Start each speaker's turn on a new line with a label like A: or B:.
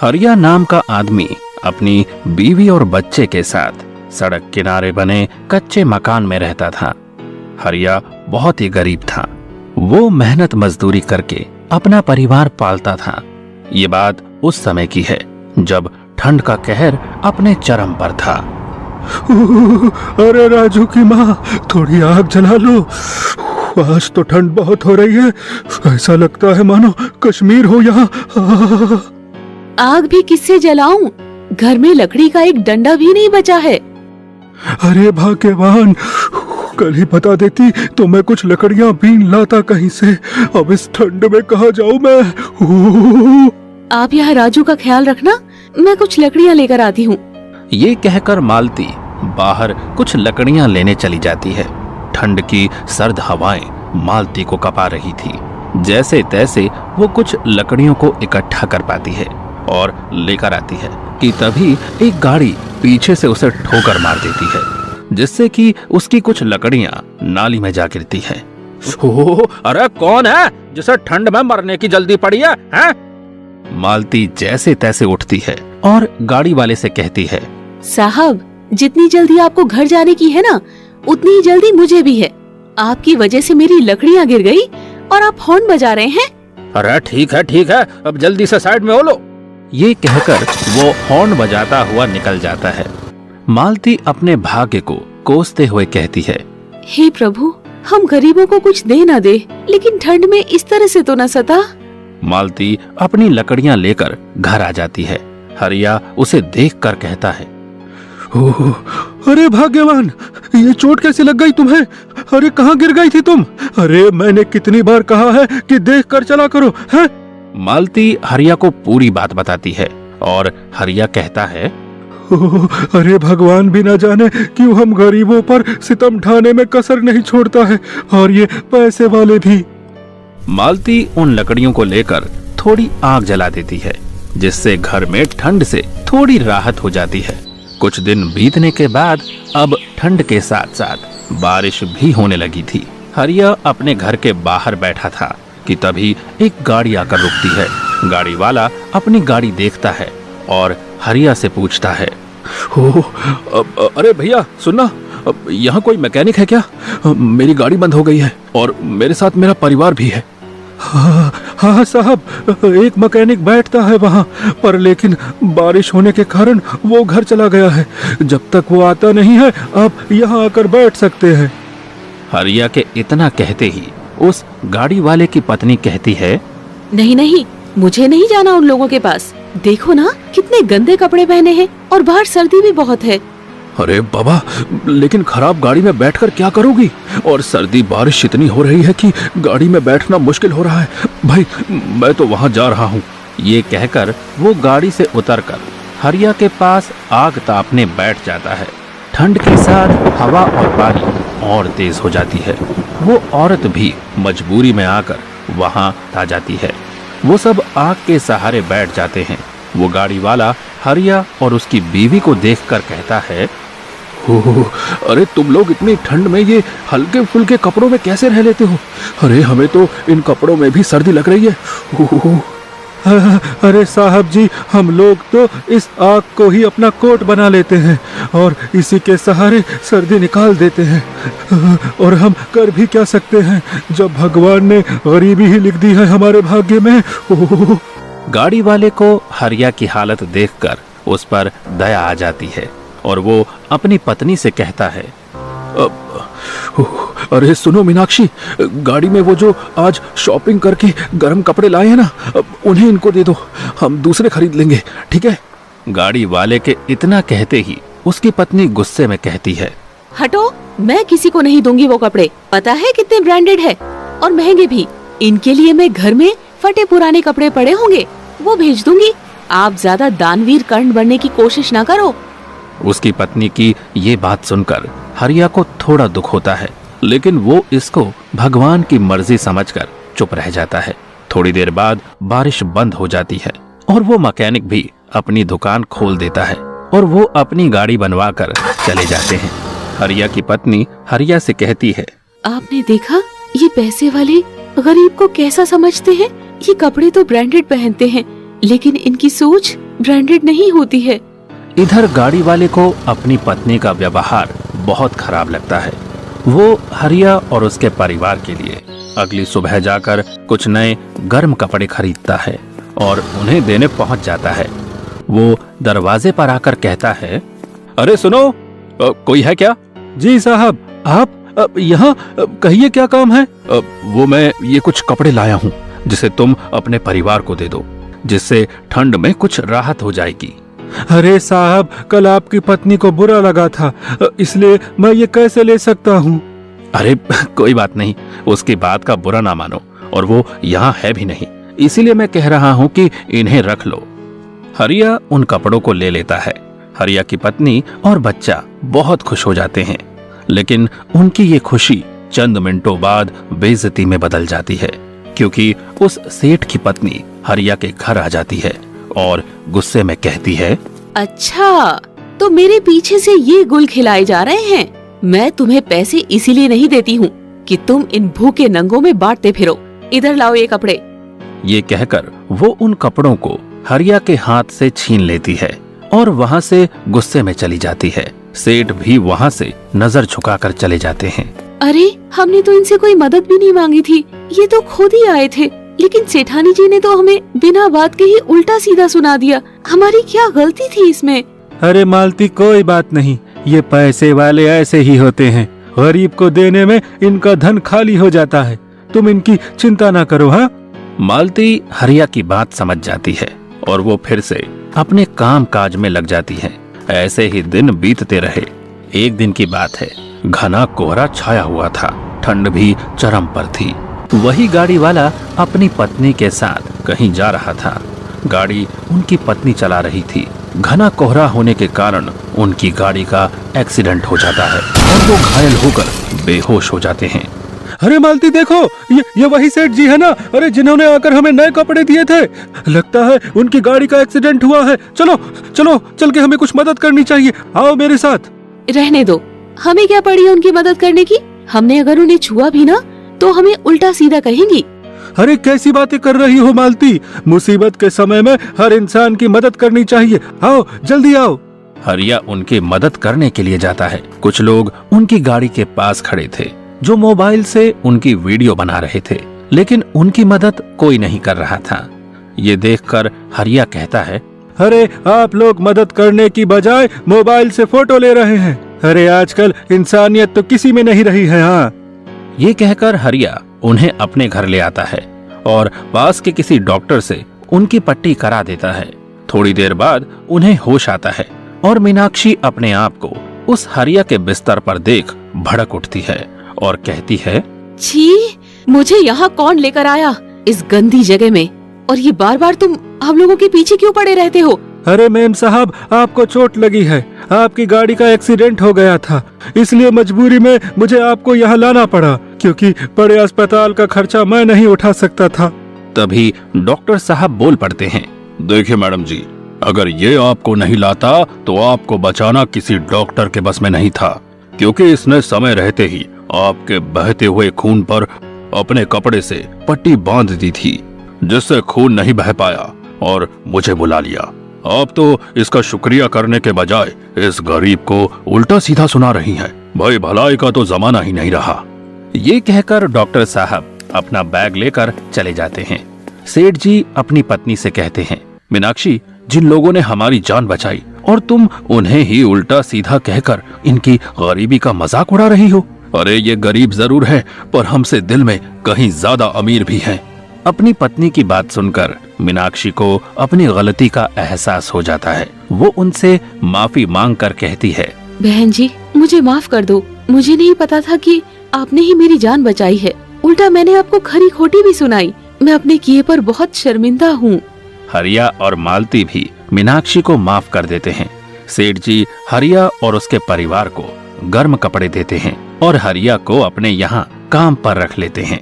A: हरिया नाम का आदमी अपनी बीवी और बच्चे के साथ सड़क किनारे बने कच्चे मकान में रहता था। हरिया बहुत ही गरीब था। वो मेहनत मजदूरी करके अपना परिवार पालता था। ये बात उस समय की है जब ठंड का कहर अपने चरम पर था।
B: अरे राजू की माँ, थोड़ी आग जला लो। आज तो ठंड बहुत हो रही है, ऐसा लगता है मानो कश्मीर हो यहाँ।
C: आग भी किससे जलाऊं? घर में लकड़ी का एक डंडा भी नहीं बचा है।
B: अरे भाग्यवान, कल ही बता देती तो मैं कुछ लकड़ियाँ बीन लाता कहीं से। अब इस ठंड में कहाँ जाऊँ मैं?
C: आप यहाँ राजू का ख्याल रखना, मैं कुछ लकड़ियाँ लेकर आती हूँ।
A: ये कहकर मालती बाहर कुछ लकड़ियां लेने चली जाती है। ठंड की सर्द हवाएं मालती को कपा रही थी। जैसे तैसे वो कुछ लकड़ियों को इकट्ठा कर पाती है और लेकर आती है कि तभी एक गाड़ी पीछे से उसे ठोकर मार देती है, जिससे कि उसकी कुछ लकड़ियां नाली में जा गिरती हैं। अरे कौन है जिसे ठंड में मरने की जल्दी पड़ी है, हैं? मालती जैसे तैसे उठती है और गाड़ी वाले से कहती है,
C: साहब, जितनी जल्दी आपको घर जाने की है ना, उतनी ही जल्दी मुझे भी है। आपकी वजह से मेरी लकड़ियाँ गिर गई और आप हॉर्न बजा रहे हैं।
A: अरे ठीक है, अब जल्दी से साइड में हो लो। ये कहकर वो हॉर्न बजाता हुआ निकल जाता है। मालती अपने भाग्य को कोसते हुए कहती है,
C: हे प्रभु, हम गरीबों को कुछ दे ना दे, लेकिन ठंड में इस तरह से तो न सता।
A: मालती अपनी लकड़ियां लेकर घर आ जाती है। हरिया उसे देखकर कहता है,
B: ओह, अरे भाग्यवान, ये चोट कैसे लग गई तुम्हें? अरे कहाँ गिर गई थी तुम? अरे मैंने कितनी बार कहा है कि देख कर चला करो, है?
A: मालती हरिया को पूरी बात बताती है और हरिया कहता है,
B: ओह, अरे भगवान भी न जाने क्यों हम गरीबों पर सितम ढाने में कसर नहीं छोड़ता है, और ये पैसे वाले भी।
A: मालती उन लकड़ियों को लेकर थोड़ी आग जला देती है, जिससे घर में ठंड से थोड़ी राहत हो जाती है। कुछ दिन बीतने के बाद अब ठंड के साथ साथ बारिश भी होने लगी थी। हरिया अपने घर के बाहर बैठा था कि तभी एक गाड़ी आकर रुकती है। गाड़ी वाला अपनी गाड़ी देखता है और हरिया से पूछता है, अरे भैया सुनना, यहाँ कोई मैकेनिक है क्या? मेरी गाड़ी बंद हो गई है और मेरे साथ मेरा परिवार भी है।
B: हाँ साहब, एक मैकेनिक बैठता है वहाँ पर, लेकिन बारिश होने के कारण वो घर चला गया है। जब तक वो आता नहीं है आप यहाँ आकर बैठ सकते हैं।
A: हरिया के इतना कहते ही उस गाड़ी वाले की पत्नी कहती है,
C: नहीं, मुझे नहीं जाना उन लोगों के पास। देखो ना कितने गंदे कपड़े पहने हैं और बाहर सर्दी भी बहुत है।
A: अरे बाबा, लेकिन खराब गाड़ी में बैठकर क्या करोगी? और सर्दी बारिश इतनी हो रही है कि गाड़ी में बैठना मुश्किल हो रहा है। भाई मैं तो वहाँ जा रहा हूँ। ये कहकर वो गाड़ी से उतरकर हरिया के पास आग तापने बैठ जाता है। ठंड के साथ हवा और पानी और तेज हो जाती है। वो औरत भी मजबूरी में आकर वहाँ आ जाती है। वो सब आग के सहारे बैठ जाते हैं। वो गाड़ी वाला हरिया और उसकी बीवी को देखकर कहता है, अरे तुम लोग इतनी ठंड में ये हल्के फुल्के कपड़ों में कैसे रह लेते हो? अरे हमें तो इन कपड़ों में भी सर्दी लग रही है।
B: अरे साहब जी, हम लोग तो इस आग को ही अपना कोट बना लेते हैं और इसी के सहारे सर्दी निकाल देते हैं। और हम कर भी क्या सकते हैं जब भगवान ने गरीबी ही लिख दी है हमारे भाग्य में।
A: गाड़ी वाले को हरिया की हालत देखकर उस पर दया आ जाती है और वो अपनी पत्नी से कहता है, अरे सुनो मीनाक्षी, गाड़ी में वो जो आज शॉपिंग करके गर्म कपड़े लाए हैं ना, उन्हें इनको दे दो, हम दूसरे खरीद लेंगे, ठीक है? गाड़ी वाले के इतना कहते ही उसकी पत्नी गुस्से में कहती है,
C: हटो, मैं किसी को नहीं दूंगी वो कपड़े। पता है कितने ब्रांडेड है और महंगे भी। इनके लिए मैं घर में फटे पुराने कपड़े पड़े होंगे, वो भेज दूंगी। आप ज्यादा दानवीर कर्ण बनने की कोशिश ना करो।
A: उसकी पत्नी की ये बात सुनकर हरिया को थोड़ा दुख होता है, लेकिन वो इसको भगवान की मर्जी समझकर चुप रह जाता है। थोड़ी देर बाद बारिश बंद हो जाती है और वो मैकेनिक भी अपनी दुकान खोल देता है और वो अपनी गाड़ी बनवाकर चले जाते हैं। हरिया की पत्नी हरिया से कहती है,
C: आपने देखा ये पैसे वाले गरीब को कैसा समझते हैं? ये कपड़े तो ब्रांडेड पहनते हैं, लेकिन इनकी सोच ब्रांडेड नहीं होती है।
A: इधर गाड़ी वाले को अपनी पत्नी का व्यवहार बहुत खराब लगता है। वो हरिया और उसके परिवार के लिए अगली सुबह जाकर कुछ नए गर्म कपड़े खरीदता है और उन्हें देने पहुंच जाता है। वो दरवाजे पर आकर कहता है, अरे सुनो, कोई है क्या?
B: जी साहब, आप यहाँ कहिए, क्या काम है?
A: वो मैं ये कुछ कपड़े लाया हूँ जिसे तुम अपने परिवार को दे दो, जिससे ठंड में कुछ राहत हो जाएगी।
B: अरे साहब, कल आपकी पत्नी को बुरा लगा था, इसलिए मैं ये कैसे ले सकता हूँ?
A: अरे कोई बात नहीं, उसकी बात का बुरा ना मानो, और वो यहाँ है भी नहीं, इसीलिए मैं कह रहा हूँ कि इन्हें रख लो। हरिया उन कपड़ों को ले लेता है। हरिया की पत्नी और बच्चा बहुत खुश हो जाते हैं, लेकिन उनकी ये खुशी चंद मिनटों बाद बेइज्जती में बदल जाती है, क्योंकि उस सेठ की पत्नी हरिया के घर आ जाती है और गुस्से में कहती है,
C: अच्छा, तो मेरे पीछे से ये गुल खिलाए जा रहे हैं। मैं तुम्हें पैसे इसीलिए नहीं देती हूँ कि तुम इन भूखे नंगों में बांटते फिरो। इधर लाओ ये कपड़े।
A: ये कहकर वो उन कपड़ों को हरिया के हाथ से छीन लेती है और वहाँ से गुस्से में चली जाती है। सेठ भी वहाँ से नजर झुकाकर चले जाते हैं।
C: अरे, हमने तो इनसे कोई मदद भी नहीं मांगी थी, ये तो खुद ही आए थे। लेकिन सेठानी जी ने तो हमें बिना बात के ही उल्टा सीधा सुना दिया। हमारी क्या गलती थी इसमें?
B: अरे मालती, कोई बात नहीं, ये पैसे वाले ऐसे ही होते हैं। गरीब को देने में इनका धन खाली हो जाता है। तुम इनकी चिंता ना करो। हाँ,
A: मालती हरिया की बात समझ जाती है और वो फिर से अपने काम काज में लग जाती है। ऐसे ही दिन बीतते रहे। एक दिन की बात है, घना कोहरा छाया हुआ था, ठंड भी चरम पर थी। वही गाड़ी वाला अपनी पत्नी के साथ कहीं जा रहा था। गाड़ी उनकी पत्नी चला रही थी। घना कोहरा होने के कारण उनकी गाड़ी का एक्सीडेंट हो जाता है और वो घायल होकर बेहोश हो जाते हैं।
B: अरे मालती, देखो, ये वही सेठ जी है ना? अरे, जिन्होंने आकर हमें नए कपड़े दिए थे। लगता है उनकी गाड़ी का एक्सीडेंट हुआ है। चलो चलो, चल के हमें कुछ मदद करनी चाहिए। आओ मेरे साथ।
C: रहने दो, हमें क्या पड़ी है उनकी मदद करने की? हमने अगर उन्हें छुआ भी ना तो हमें उल्टा सीधा कहेंगी।
B: अरे कैसी बातें कर रही हो मालती? मुसीबत के समय में हर इंसान की मदद करनी चाहिए। आओ, जल्दी आओ।
A: हरिया उनकी मदद करने के लिए जाता है। कुछ लोग उनकी गाड़ी के पास खड़े थे जो मोबाइल से उनकी वीडियो बना रहे थे, लेकिन उनकी मदद कोई नहीं कर रहा था। ये देखकर हरिया कहता है,
B: अरे आप लोग मदद करने की बजाय मोबाइल से फोटो ले रहे हैं। अरे आजकल इंसानियत तो किसी में नहीं रही है। हाँ,
A: ये कहकर हरिया उन्हें अपने घर ले आता है और पास के किसी डॉक्टर से उनकी पट्टी करा देता है। थोड़ी देर बाद उन्हें होश आता है और मीनाक्षी अपने आप को उस हरिया के बिस्तर पर देख भड़क उठती है और कहती है,
C: छी, मुझे यहाँ कौन लेकर आया इस गंदी जगह में? और ये बार बार तुम हम लोगों के पीछे क्यों पड़े रहते हो?
B: अरे मेम साहब, आपको चोट लगी है। आपकी गाड़ी का एक्सीडेंट हो गया था, इसलिए मजबूरी में मुझे आपको यहाँ लाना पड़ा, क्योंकि बड़े अस्पताल का खर्चा मैं नहीं उठा सकता था।
A: तभी डॉक्टर साहब बोल पड़ते हैं, देखिए मैडम जी, अगर ये आपको नहीं लाता तो आपको बचाना किसी डॉक्टर के बस में नहीं था, क्योंकि इसने समय रहते ही आपके बहते हुए खून पर अपने कपड़े से पट्टी बांध दी थी, जिससे खून नहीं बह पाया और मुझे बुला लिया। आप तो इसका शुक्रिया करने के बजाय इस गरीब को उल्टा सीधा सुना रही हैं। भाई, भलाई का तो जमाना ही नहीं रहा। ये कहकर डॉक्टर साहब अपना बैग लेकर चले जाते हैं। सेठ जी अपनी पत्नी से कहते हैं, मीनाक्षी, जिन लोगों ने हमारी जान बचाई और तुम उन्हें ही उल्टा सीधा कहकर इनकी गरीबी का मजाक उड़ा रही हो। अरे ये गरीब जरूर है, पर हमसे दिल में कहीं ज्यादा अमीर भी हैं। अपनी पत्नी की बात सुनकर मीनाक्षी को अपनी गलती का एहसास हो जाता है। वो उनसे माफी मांग कर कहती है,
C: बहन जी, मुझे माफ कर दो। मुझे नहीं पता था कि आपने ही मेरी जान बचाई है। उल्टा मैंने आपको खरी खोटी भी सुनाई। मैं अपने किए पर बहुत शर्मिंदा हूँ।
A: हरिया और मालती भी मीनाक्षी को माफ कर देते हैं। सेठ जी हरिया और उसके परिवार को गर्म कपड़े देते हैं और हरिया को अपने यहाँ काम पर रख लेते हैं।